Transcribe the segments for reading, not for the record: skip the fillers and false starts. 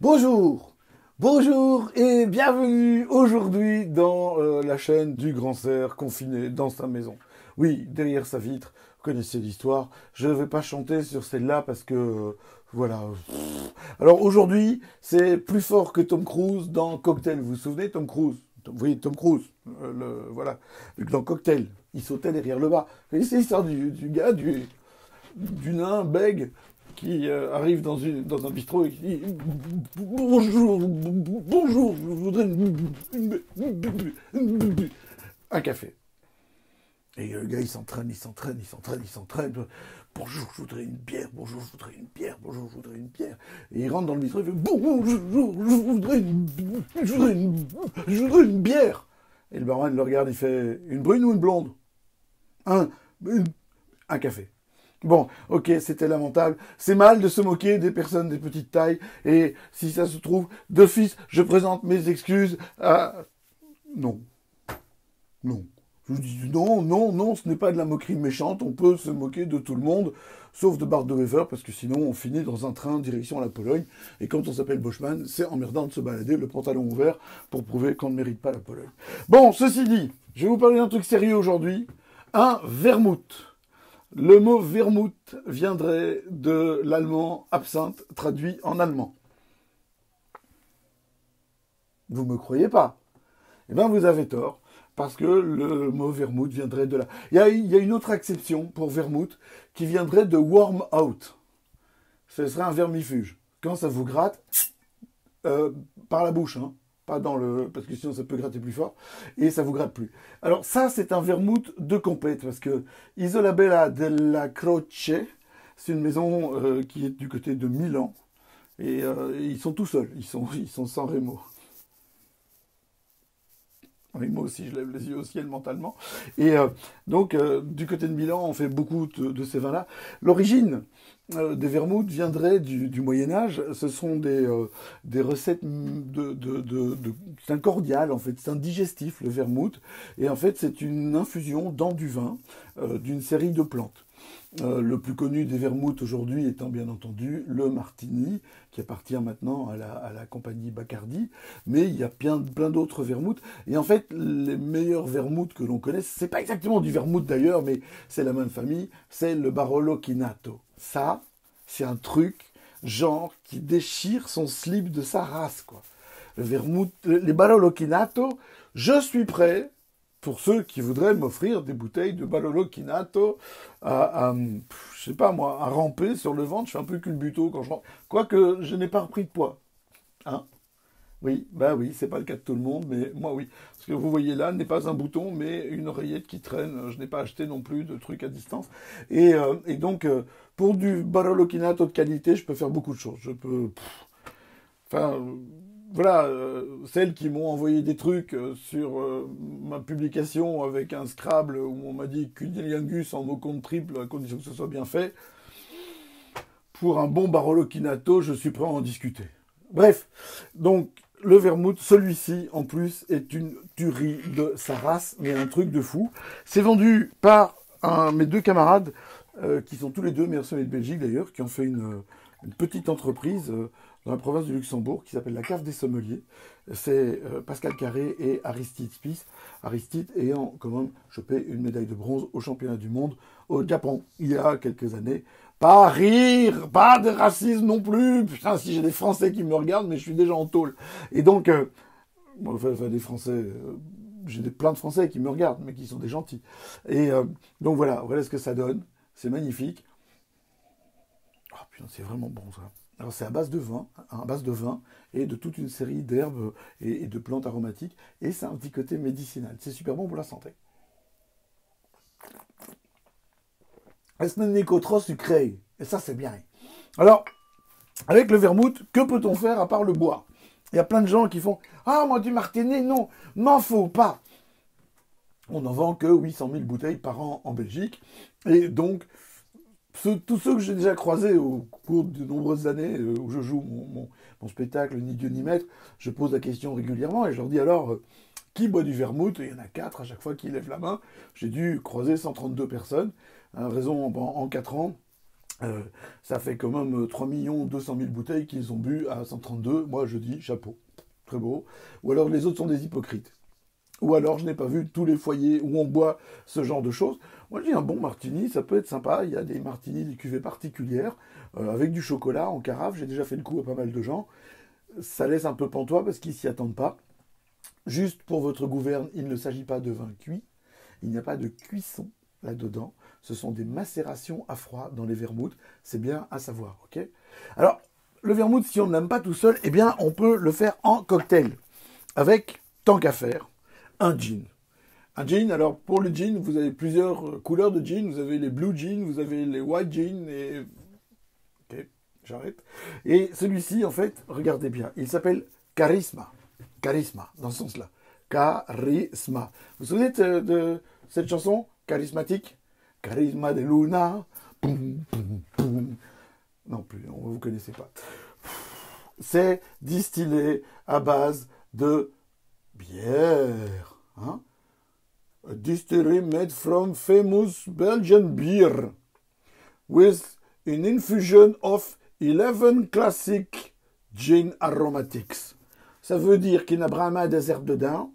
Bonjour, bonjour et bienvenue aujourd'hui dans la chaîne du grand cerf confiné dans sa maison. Oui, derrière sa vitre, vous connaissez l'histoire. Je ne vais pas chanter sur celle-là parce que, voilà. Alors aujourd'hui, c'est plus fort que Tom Cruise dans Cocktail. Vous vous souvenez, Tom Cruise? Oui, Tom Cruise, voilà. Dans Cocktail, il sautait derrière le bas. C'est l'histoire du gars, du nain bègue qui arrive dans un bistrot et qui dit bonjour, bonjour, je voudrais un café. Et le gars, il s'entraîne. Bonjour, je voudrais une bière, bonjour, je voudrais une bière, bonjour, je voudrais une bière. Et il rentre dans le bistrot, il fait bonjour, je voudrais une bière. Et le barman le regarde, il fait une brune ou une blonde? Un, un café. Bon, ok, c'était lamentable. C'est mal de se moquer des personnes des petites tailles. Et si ça se trouve, d'office, je présente mes excuses à... Non. Non. Je vous dis non, ce n'est pas de la moquerie méchante. On peut se moquer de tout le monde, sauf de Bart de Wever, parce que sinon on finit dans un train direction la Pologne. Et quand on s'appelle Boschman, c'est emmerdant de se balader le pantalon ouvert pour prouver qu'on ne mérite pas la Pologne. Bon, ceci dit, je vais vous parler d'un truc sérieux aujourd'hui. Un vermouth. Le mot vermouth viendrait de l'allemand absinthe traduit en allemand. Vous ne me croyez pas? Eh bien, vous avez tort, parce que le mot vermouth viendrait de là. Il y a une autre acception pour vermouth qui viendrait de warm out. Ce serait un vermifuge. Quand ça vous gratte, par la bouche, hein, pas dans le... parce que sinon ça peut gratter plus fort, et ça vous gratte plus. Alors ça, c'est un vermouth de compète, parce que Isola Bella della Croce, c'est une maison qui est du côté de Milan, et ils sont tout seuls, ils sont sans Remo. Oui, moi aussi, je lève les yeux au ciel mentalement. Et donc, du côté de Milan, on fait beaucoup de ces vins-là. L'origine des vermouths viendrait du Moyen-Âge. Ce sont des recettes c'est un cordial, en fait. C'est un digestif, le vermouth. Et en fait, c'est une infusion dans du vin d'une série de plantes. Le plus connu des vermouths aujourd'hui étant bien entendu le Martini, qui appartient maintenant à la compagnie Bacardi, mais il y a plein d'autres vermouths. Et en fait, les meilleurs vermouths que l'on connaisse, c'est pas exactement du vermouth d'ailleurs, mais c'est la même famille, c'est le Barolo Chinato. Ça, c'est un truc, genre, qui déchire son slip de sa race, quoi. Le vermouth, les Barolo Chinato, je suis prêt pour ceux qui voudraient m'offrir des bouteilles de Barolo Chinato je sais pas moi, à ramper sur le ventre. Je fais un peu culbuto quand je rentre. Quoique, je n'ai pas repris de poids. Hein? Oui, bah oui, c'est pas le cas de tout le monde, mais moi oui. Ce que vous voyez là n'est pas un bouton, mais une oreillette qui traîne. Je n'ai pas acheté non plus de trucs à distance. Et donc, pour du Barolo Chinato de qualité, je peux faire beaucoup de choses. Je peux... Enfin, voilà, celles qui m'ont envoyé des trucs sur ma publication avec un Scrabble où on m'a dit cunilingus en mot compte triple à condition que ce soit bien fait. Pour un bon Barolo Chinato, je suis prêt à en discuter. Bref, donc le vermouth, celui-ci en plus est une tuerie de sa race, mais un truc de fou. C'est vendu par mes deux camarades qui sont tous les deux meilleurs sommeliers de Belgique d'ailleurs, qui ont fait une petite entreprise dans la province du Luxembourg qui s'appelle la Cave des Sommeliers. C'est Pascal Carré et Aristide Spies. Aristide ayant quand même chopé une médaille de bronze au championnat du monde au Japon il y a quelques années. Pas rire, pas de racisme non plus. Putain, si j'ai des Français qui me regardent, mais je suis déjà en tôle. Et donc, enfin des Français, j'ai plein de Français qui me regardent, mais qui sont des gentils. Et donc voilà ce que ça donne. C'est magnifique. Oh putain, c'est vraiment bon ça. Alors c'est à base de vin et de toute une série d'herbes et de plantes aromatiques. Et c'est un petit côté médicinal. C'est super bon pour la santé. Ce n'est qu'au trop sucré. Et ça, c'est bien. Alors, avec le vermouth, que peut-on faire à part le boire? Il y a plein de gens qui font « Ah, moi, du martini, non, m'en faut pas !» On n'en vend que 800 000 bouteilles par an en Belgique. Et donc, tous ceux que j'ai déjà croisés au cours de nombreuses années où je joue mon spectacle Ni Dieu ni Maître, je pose la question régulièrement et je leur dis alors, qui boit du vermouth? Et il y en a 4 à chaque fois qui lèvent la main. J'ai dû croiser 132 personnes, raison en 4 ans. Euh, Ça fait quand même 3 200 000 bouteilles qu'ils ont bu à 132. Moi, je dis chapeau. Très beau. Ou alors les autres sont des hypocrites. Ou alors je n'ai pas vu tous les foyers où on boit ce genre de choses. Moi, je dis un bon martini, ça peut être sympa. Il y a des martinis, des cuvées particulières, avec du chocolat en carafe. J'ai déjà fait le coup à pas mal de gens. Ça laisse un peu pantois parce qu'ils s'y attendent pas. Juste pour votre gouverne, il ne s'agit pas de vin cuit. Il n'y a pas de cuisson là-dedans. Ce sont des macérations à froid dans les vermouths. C'est bien à savoir, ok? Alors, le vermouth, si on ne l'aime pas tout seul, eh bien, on peut le faire en cocktail. Avec, tant qu'à faire, un gin. Un gin, alors pour le gin, vous avez plusieurs couleurs de gin. Vous avez les blue gin, vous avez les white gin et... Ok, j'arrête. Et celui-ci, en fait, regardez bien, il s'appelle Charisma. Charisma, dans ce sens-là. Charisma. Vous vous souvenez de cette chanson charismatique? Charisma de Luna. Poum, poum, poum. Non plus, vous ne connaissez pas. C'est distillé à base de bière. Hein? A distillery made from famous Belgian beer with an infusion of 11 classic gin aromatics. Ça veut dire qu'il n'a bramé des herbes dedans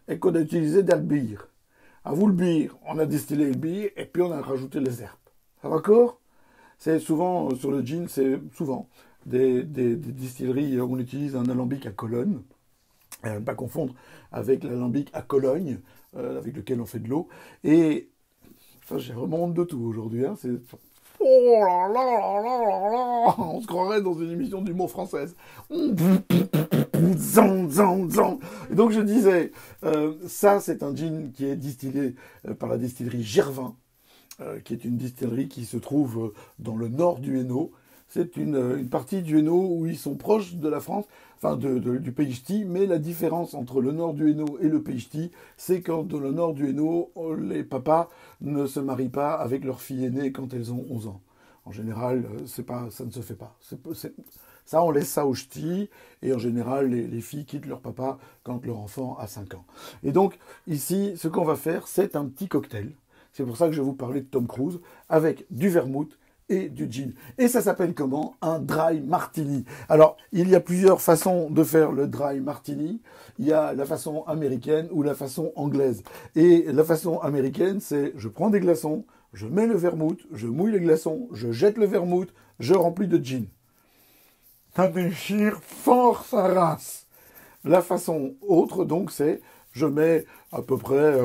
et qu'on a utilisé de la bière. À vous le bière, on a distillé le bière et puis on a rajouté les herbes. Ça va d'accord? C'est souvent, sur le gin, c'est souvent des distilleries où on utilise un alambic à colonne. À ne pas confondre avec l'alambic à Cologne, avec lequel on fait de l'eau. Et ça, j'ai vraiment honte de tout aujourd'hui. Hein. C'est... Oh là là là là là là. On se croirait dans une émission d'humour française. Zang, zang, zang. Et donc je disais, ça c'est un gin qui est distillé par la distillerie Gervin, qui est une distillerie qui se trouve dans le nord du Hainaut. C'est une partie du Hainaut où ils sont proches de la France, enfin du pays ch'ti, mais la différence entre le nord du Hainaut et le pays ch'ti, c'est qu'en dans le nord du Hainaut, les papas ne se marient pas avec leurs filles aînées quand elles ont 11 ans. En général, ça ne se fait pas. Ça, on laisse ça aux ch'tis, et en général, les filles quittent leur papa quand leur enfant a 5 ans. Et donc, ici, ce qu'on va faire, c'est un petit cocktail. C'est pour ça que je vais vous parler de Tom Cruise, avec du vermouth et du gin. Et ça s'appelle comment? Un dry martini. Alors, il y a plusieurs façons de faire le dry martini. Il y a la façon américaine ou la façon anglaise. Et la façon américaine, c'est je prends des glaçons, je mets le vermouth, je mouille les glaçons, je jette le vermouth, je remplis de gin. Ça déchire fort sa race. La façon autre, donc, c'est je mets à peu près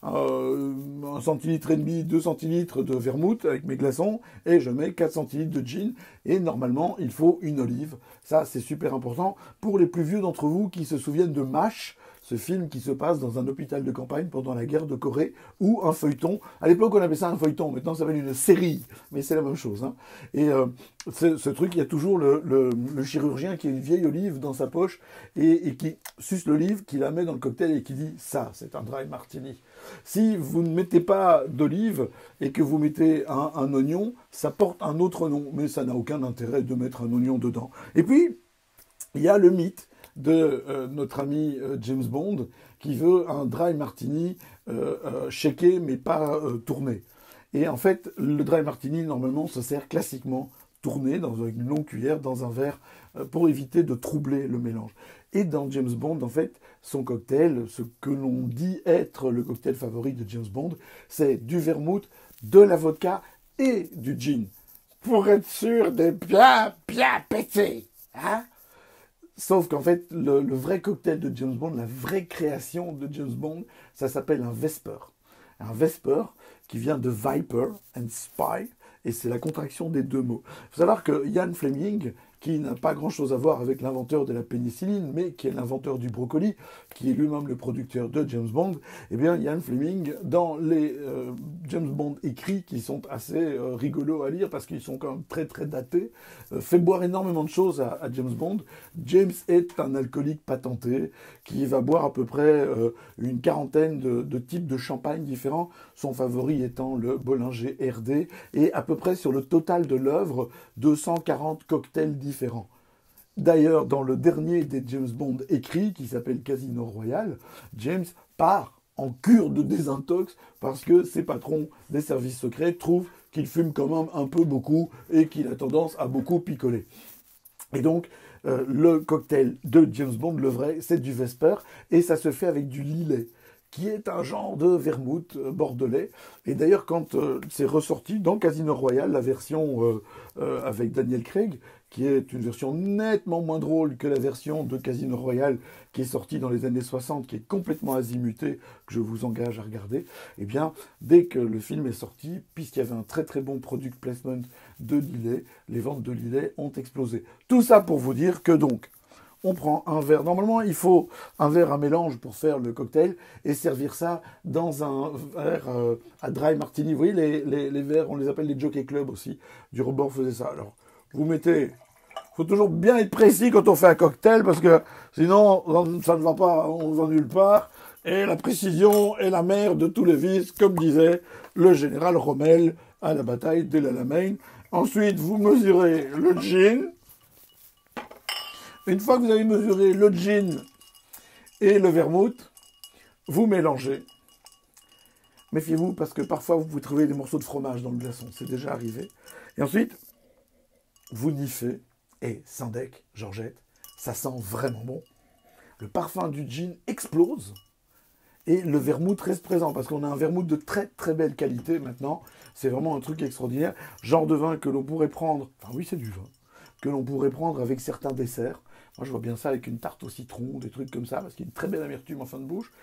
1,5 centilitre, 2 centilitres de vermouth avec mes glaçons et je mets 4 centilitres de gin. Et normalement, il faut une olive. Ça, c'est super important pour les plus vieux d'entre vous qui se souviennent de MASH, ce film qui se passe dans un hôpital de campagne pendant la guerre de Corée, ou un feuilleton. À l'époque, on appelait ça un feuilleton, maintenant ça s'appelle une série, mais c'est la même chose. Hein. Et ce truc, il y a toujours le chirurgien qui a une vieille olive dans sa poche et qui suce l'olive, qui la met dans le cocktail et qui dit « ça, c'est un dry martini ». Si vous ne mettez pas d'olive et que vous mettez un oignon, ça porte un autre nom, mais ça n'a aucun intérêt de mettre un oignon dedans. Et puis, il y a le mythe de notre ami James Bond qui veut un dry martini shaké mais pas tourné. Et en fait, le dry martini, normalement, se sert classiquement tourné dans une longue cuillère, dans un verre, pour éviter de troubler le mélange. Et dans James Bond, en fait, son cocktail, ce que l'on dit être le cocktail favori de James Bond, c'est du vermouth, de la vodka et du gin. Pour être sûr de bien péter. Hein? Sauf qu'en fait, le vrai cocktail de James Bond, la vraie création de James Bond, ça s'appelle un Vesper. Un Vesper qui vient de Viper and Spy, et c'est la contraction des deux mots. Il faut savoir que Ian Fleming, qui n'a pas grand-chose à voir avec l'inventeur de la pénicilline, mais qui est l'inventeur du brocoli, qui est lui-même le producteur de James Bond, eh bien, Ian Fleming, dans les James Bond écrits, qui sont assez rigolos à lire, parce qu'ils sont quand même très très datés, fait boire énormément de choses à James Bond. James est un alcoolique patenté, qui va boire à peu près une quarantaine de types de champagne différents, son favori étant le Bollinger RD, et à peu près sur le total de l'œuvre, 240 cocktails différents. D'ailleurs, dans le dernier des James Bond écrits, qui s'appelle Casino Royale, James part en cure de désintox parce que ses patrons des services secrets trouvent qu'il fume quand même un peu beaucoup et qu'il a tendance à beaucoup picoler. Et donc, le cocktail de James Bond, le vrai, c'est du Vesper, et ça se fait avec du Lillet, qui est un genre de vermouth bordelais. Et d'ailleurs, quand c'est ressorti dans Casino Royale, la version avec Daniel Craig, qui est une version nettement moins drôle que la version de Casino Royale qui est sortie dans les années 60, qui est complètement azimutée, que je vous engage à regarder, eh bien, dès que le film est sorti, puisqu'il y avait un très très bon product placement de Lillet, les ventes de Lillet ont explosé. Tout ça pour vous dire que donc, on prend un verre. Normalement, il faut un verre à mélange pour faire le cocktail et servir ça dans un verre à dry martini. Vous voyez, les verres, on les appelle les Jockey Club aussi. Du rebord faisait ça. Alors, vous mettez... Il faut toujours bien être précis quand on fait un cocktail parce que sinon, ça ne va pas, on va nulle part. Et la précision est la mère de tous les vices, comme disait le général Rommel à la bataille d'El Alamein. Ensuite, vous mesurez le gin. Une fois que vous avez mesuré le gin et le vermouth, vous mélangez. Méfiez-vous parce que parfois vous pouvez trouver des morceaux de fromage dans le glaçon, c'est déjà arrivé. Et ensuite, vous niffez, et Sandek, Georgette, ça sent vraiment bon. Le parfum du gin explose, et le vermouth reste présent, parce qu'on a un vermouth de très très belle qualité maintenant. C'est vraiment un truc extraordinaire. Genre de vin que l'on pourrait prendre, enfin oui c'est du vin, que l'on pourrait prendre avec certains desserts. Moi, je vois bien ça avec une tarte au citron, des trucs comme ça, parce qu'il y a une très belle amertume en fin de bouche.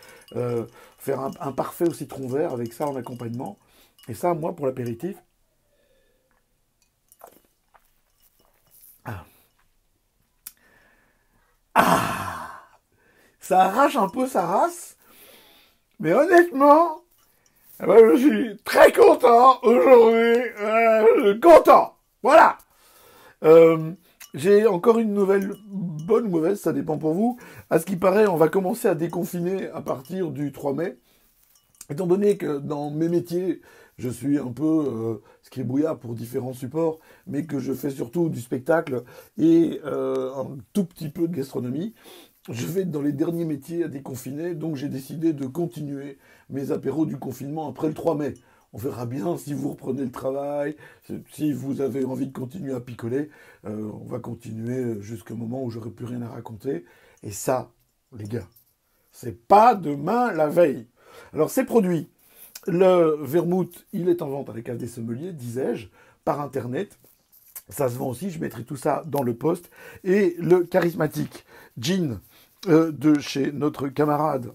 Faire un parfait au citron vert avec ça en accompagnement. Et ça, moi, pour l'apéritif. Ah, ça arrache un peu sa race. Mais honnêtement, je suis très content aujourd'hui. Content. Voilà. J'ai encore une nouvelle, bonne ou mauvaise, ça dépend pour vous. À ce qui paraît, on va commencer à déconfiner à partir du 3 mai. Étant donné que dans mes métiers, je suis un peu scribouillard pour différents supports, mais que je fais surtout du spectacle et un tout petit peu de gastronomie, je vais être dans les derniers métiers à déconfiner, donc j'ai décidé de continuer mes apéros du confinement après le 3 mai. On verra bien si vous reprenez le travail, si vous avez envie de continuer à picoler. On va continuer jusqu'au moment où j'aurai plus rien à raconter. Et ça, les gars, c'est pas demain la veille. Alors, ces produits, le vermouth, il est en vente à la cave des sommeliers, disais-je, par Internet. Ça se vend aussi, je mettrai tout ça dans le post. Et le charismatique gin de chez notre camarade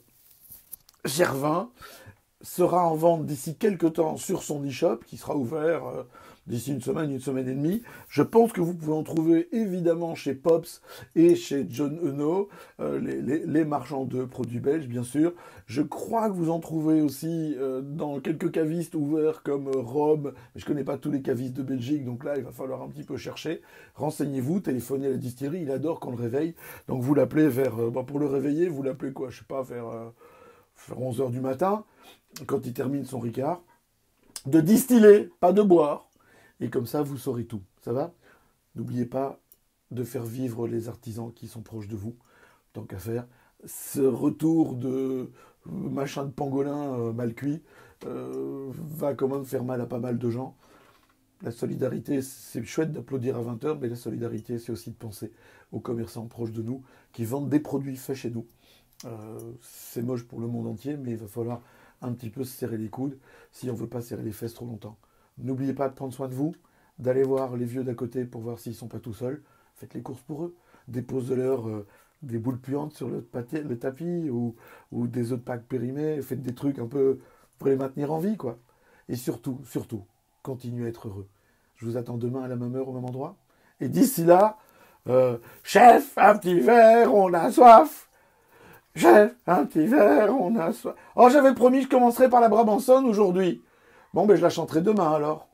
Gervin sera en vente d'ici quelques temps sur son e-shop, qui sera ouvert d'ici une semaine et demie. Je pense que vous pouvez en trouver évidemment chez Pops et chez John Eno, les marchands de produits belges, bien sûr. Je crois que vous en trouvez aussi dans quelques cavistes ouverts comme Rome, mais je connais pas tous les cavistes de Belgique, donc là, il va falloir un petit peu chercher. Renseignez-vous, téléphonez à la distillerie, il adore qu'on le réveille. Donc vous l'appelez vers, pour le réveiller, vous l'appelez quoi, je sais pas, vers 11h du matin, quand il termine son Ricard, de distiller, pas de boire. Et comme ça, vous saurez tout. Ça va? N'oubliez pas de faire vivre les artisans qui sont proches de vous, tant qu'à faire. Ce retour de machin de pangolin mal cuit va quand même faire mal à pas mal de gens. La solidarité, c'est chouette d'applaudir à 20h, mais la solidarité, c'est aussi de penser aux commerçants proches de nous qui vendent des produits faits chez nous. C'est moche pour le monde entier, mais il va falloir un petit peu se serrer les coudes si on ne veut pas serrer les fesses trop longtemps. N'oubliez pas de prendre soin de vous, d'aller voir les vieux d'à côté pour voir s'ils ne sont pas tout seuls. Faites les courses pour eux. Déposez-leur des boules puantes sur le tapis ou des œufs de Pâques périmés. Faites des trucs un peu pour les maintenir en vie, quoi. Et surtout, continuez à être heureux. Je vous attends demain à la même heure, au même endroit. Et d'ici là, chef, un petit verre, on a soif. Chef, un petit verre, on a soif. Oh, j'avais promis, je commencerai par la Brabançonne aujourd'hui. Bon, ben je la chanterai demain alors.